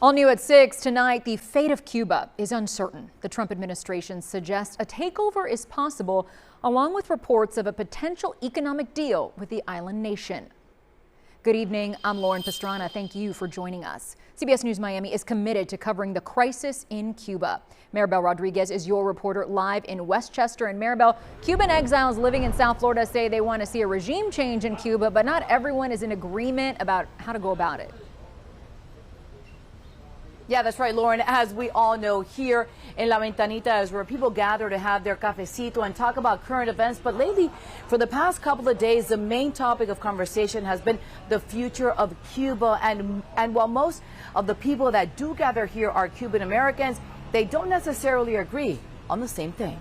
All new at 6 tonight, the fate of Cuba is uncertain. The Trump administration suggests a takeover is possible, along with reports of a potential economic deal with the island nation. Good evening, I'm Lauren Pastrana. Thank you for joining us. CBS News Miami is committed to covering the crisis in Cuba. Maribel Rodriguez is your reporter live in Westchester. And Maribel, Cuban exiles living in South Florida say they want to see a regime change in Cuba, but not everyone is in agreement about how to go about it. Yeah, that's right, Lauren. As we all know, here in La Ventanita is where people gather to have their cafecito and talk about current events. But lately, for the past couple of days, the main topic of conversation has been the future of Cuba. And while most of the people that do gather here are Cuban Americans, they don't necessarily agree on the same thing.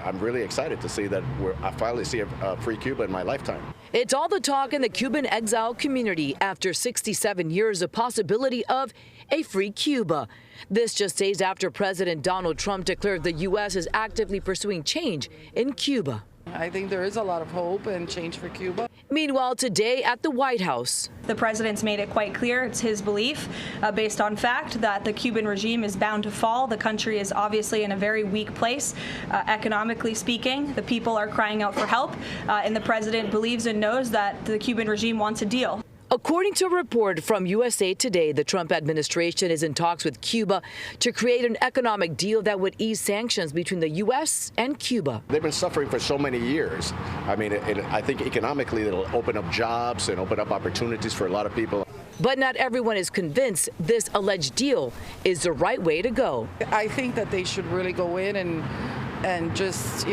I'm really excited to see that I finally see a free Cuba in my lifetime. It's all the talk in the Cuban exile community after 67 years of possibility of a free Cuba. This just days after President Donald Trump declared the U.S. is actively pursuing change in Cuba. I think there is a lot of hope and change for Cuba. Meanwhile, today at the White House, the president's made it quite clear it's his belief, based on fact, that the Cuban regime is bound to fall. The country is obviously in a very weak place, economically speaking. The people are crying out for help, and the president believes and knows that the Cuban regime wants a deal. According to a report from USA Today, the Trump administration is in talks with Cuba to create an economic deal that would ease sanctions between the U.S. and Cuba. They've been suffering for so many years. I mean, I think economically it'll open up jobs and open up opportunities for a lot of people. But not everyone is convinced this alleged deal is the right way to go. I think that they should really go in and just,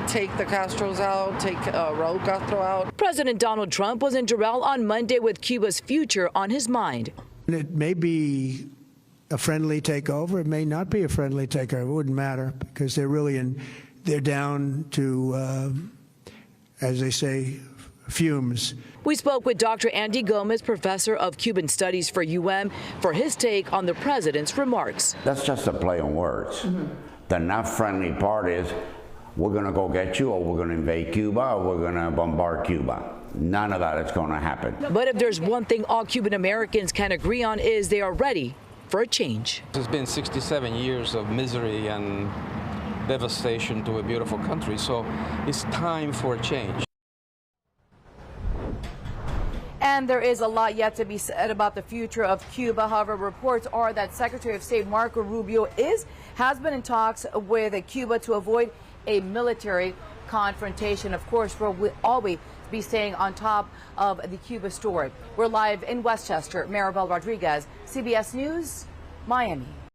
take the Castros out, take Raul Castro out. President Donald Trump was in Doral on Monday with Cuba's future on his mind. It may be a friendly takeover. It may not be a friendly takeover. It wouldn't matter because they're down to, as they say, fumes. We spoke with Dr. Andy Gomez, professor of Cuban Studies for UM, for his take on the president's remarks. That's just a play on words. The not friendly part is, we're going to go get you, or we're going to invade Cuba, or we're going to bombard Cuba. None of that is going to happen. But if there's one thing all Cuban Americans can agree on is they are ready for a change. It's been 67 years of misery and devastation to a beautiful country, so it's time for a change. And there is a lot yet to be said about the future of Cuba. However, reports are that Secretary of State Marco Rubio has been in talks with Cuba to avoid a military confrontation. Of course, we'll always be staying on top of the Cuba story. We're live in Westchester. Maribel Rodriguez, CBS News, Miami.